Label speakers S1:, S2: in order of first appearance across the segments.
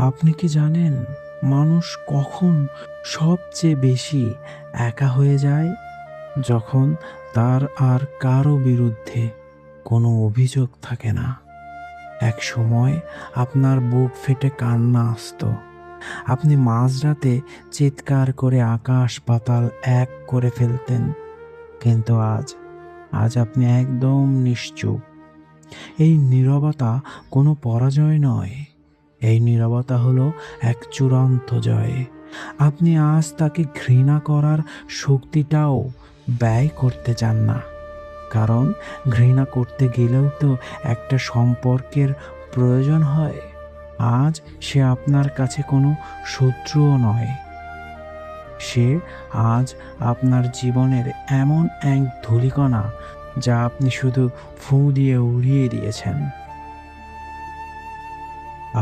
S1: আপনি কি জানেন মানুষ কখন সবচেয়ে বেশি একা হয়ে যায়? যখন তার আর কারো বিরুদ্ধে কোনো অভিযোগ থাকে না। এক সময় আপনার বুক ফেটে কান্না আসতো। আপনি মাঝরাতে চিৎকার করে আকাশ পাতাল এক করে ফেলতেন। কিন্তু আজ আজ আপনি একদম নিশ্চুপ। এই নীরবতা কোনো পরাজয় নয়। এই নীরবতা হলো এক চূড়ান্ত জয়। আপনি আজ তাকে ঘৃণা করার শক্তিটাও ব্যয় করতে চান না। কারণ ঘৃণা করতে গেলেও তো একটা সম্পর্কের প্রয়োজন হয়। আজ সে আপনার কাছে কোনো শত্রুও নয়। সে আজ আপনার জীবনের এমন এক ধূলিকণা যা আপনি শুধু ফু দিয়ে উড়িয়ে দিয়েছেন।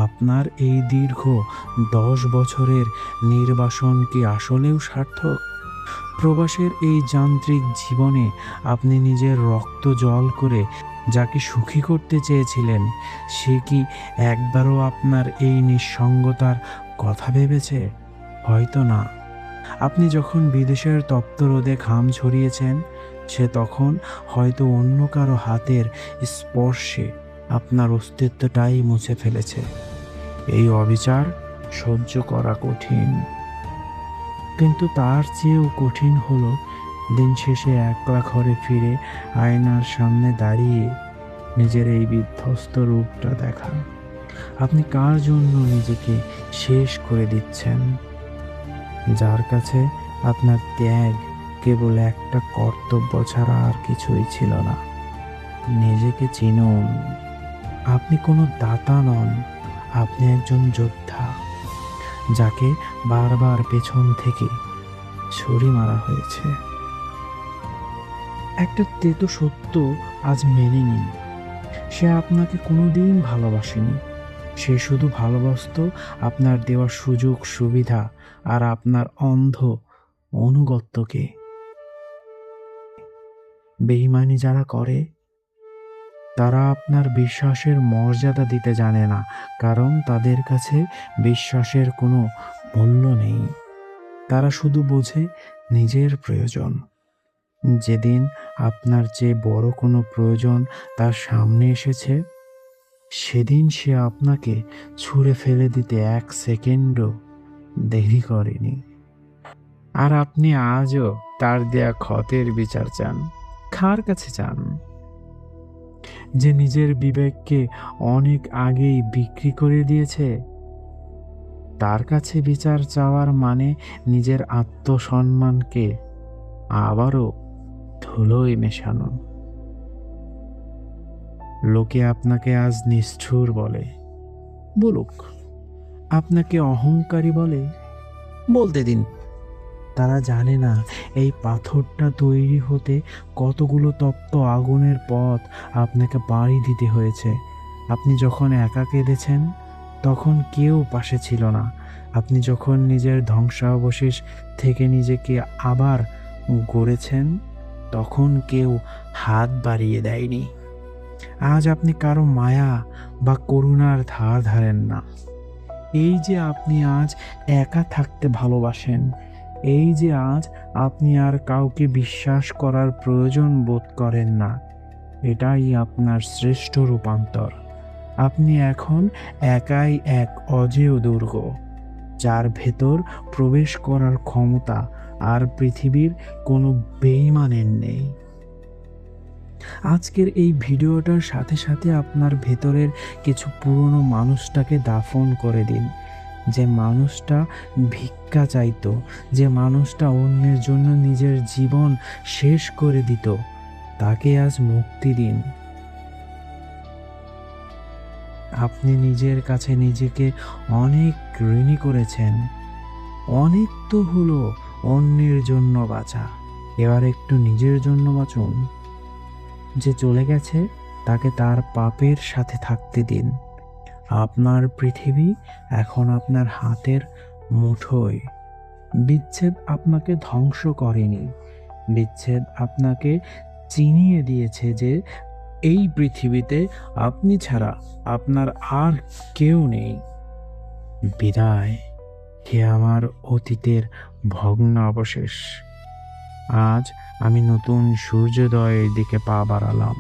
S1: আপনার এই দীর্ঘ 10 বছরের নির্বাসন কি আসলেও সার্থক? প্রবাসের এই যান্ত্রিক জীবনে আপনি নিজের রক্ত জল করে যাকে সুখী করতে চেয়েছিলেন, সে কি একবারও আপনার এই নিঃসঙ্গতার কথা ভেবেছে? হয়তো না। আপনি যখন বিদেশের তপ্ত রোদে ঘাম ঝরিয়েছেন, সে তখন হয়তো অন্য কারো হাতের স্পর্শে আপনার অস্তিত্বটাই মুছে ফেলেছে। এই অবিচার সহ্য করা কঠিন, কিন্তু তার চেয়েও কঠিন হলো দিন শেষে একলা ঘরে ফিরে আয়নার সামনে দাঁড়িয়ে নিজের এই বিধ্বস্ত রূপটা দেখা। আপনি কার জন্য নিজেকে শেষ করে দিচ্ছেন? যার কাছে আপনার ত্যাগ কেবল একটা কর্তব্য ছাড়া আর কিছুই ছিল না। নিজেকে চিনুন। আপনি কোনো দাতা নন, আপনি একজন যোদ্ধা, যাকে বারবার পেছন থেকে ছুরি মারা হয়েছে। একটা তেতো সত্য আজ মেনে নিন, সে আপনাকে কোনোদিন ভালোবাসেনি। সে শুধু ভালোবাসতো আপনার দেওয়া সুযোগ সুবিধা আর আপনার অন্ধ অনুগত্যকে। বেঈমানি যারা করে তারা আপনার বিশ্বাসের মর্যাদা দিতে জানে না, কারণ তাদের কাছে বিশ্বাসের কোনো মূল্য নেই। তারা শুধু বোঝে নিজের প্রয়োজন। যেদিন আপনার চেয়ে বড় কোনো প্রয়োজন তার সামনে এসেছে, সেদিন সে আপনাকে ছুঁড়ে ফেলে দিতে 1 সেকেন্ডও দেরি করেনি। আর আপনি আজও তার দেয়া ক্ষতের বিচার চান। কার কাছে চান? যে নিজের বিবেককে অনেক আগেই বিক্রি করে দিয়েছে। তার কাছে বিচার চাওয়ার মানে নিজের আত্মসম্মানকে আবারও ধুলোয় মেশানো। লোকে আপনাকে আজ নিষ্ঠুর বলে, বলুক। আপনাকে অহংকারী বলে, বলতে দিন। তারা জানে না এই পাথরটা তৈরি হতে কতগুলো তপ্ত আগুনের পথ আপনাকে পাড়ি দিতে হয়েছে। আপনি যখন একা কেঁদেছেন, তখন কেউ পাশে ছিল না। আপনি যখন নিজের ধ্বংসাবশেষ থেকে নিজেকে আবার গড়েছেন, তখন কেউ হাত বাড়িয়ে দেয়নি। আজ আপনি কারো মায়া বা করুণার ধার ধারেন না। এই যে আপনি আজ একা থাকতে ভালোবাসেন, এই যে আজ আপনি আর কাউকে বিশ্বাস করার প্রয়োজন বোধ করেন না, এটাই আপনার শ্রেষ্ঠ রূপান্তর। আপনি এখন একাই এক অজেয় দুর্গ, যার ভেতর প্রবেশ করার ক্ষমতা আর পৃথিবীর কোনো বেঈমানের নেই। আজকের এই ভিডিওটার সাথে সাথে আপনার ভেতরের কিছু পুরনো মানুষটাকে দাফন করে দিন। যে মানুষটা ভিক্ষা চাইতো, যে মানুষটা অন্যের জন্য নিজের জীবন শেষ করে দিত, তাকে আজ মুক্তি দিন। আপনি নিজের কাছে নিজেকে অনেক ঋণী করেছেন। অনেক তো হলো অন্যের জন্য বাঁচা, এবার একটু নিজের জন্য বাঁচুন। যে চলে গেছে তাকে তার পাপের সাথে থাকতে দিন। আপনার পৃথিবী এখন আপনার হাতের মুঠোয়। বিচ্ছেদ আপনাকে ধ্বংস করেনি, বিচ্ছেদ আপনাকে চিনিয়ে দিয়েছে যে এই পৃথিবীতে আপনি ছাড়া আপনার আর কেউ নেই। বিদায়, হে আমার অতীতের ভগ্ন অবশেষ। আজ আমি নতুন সূর্যোদয়ের দিকে পা বাড়ালাম।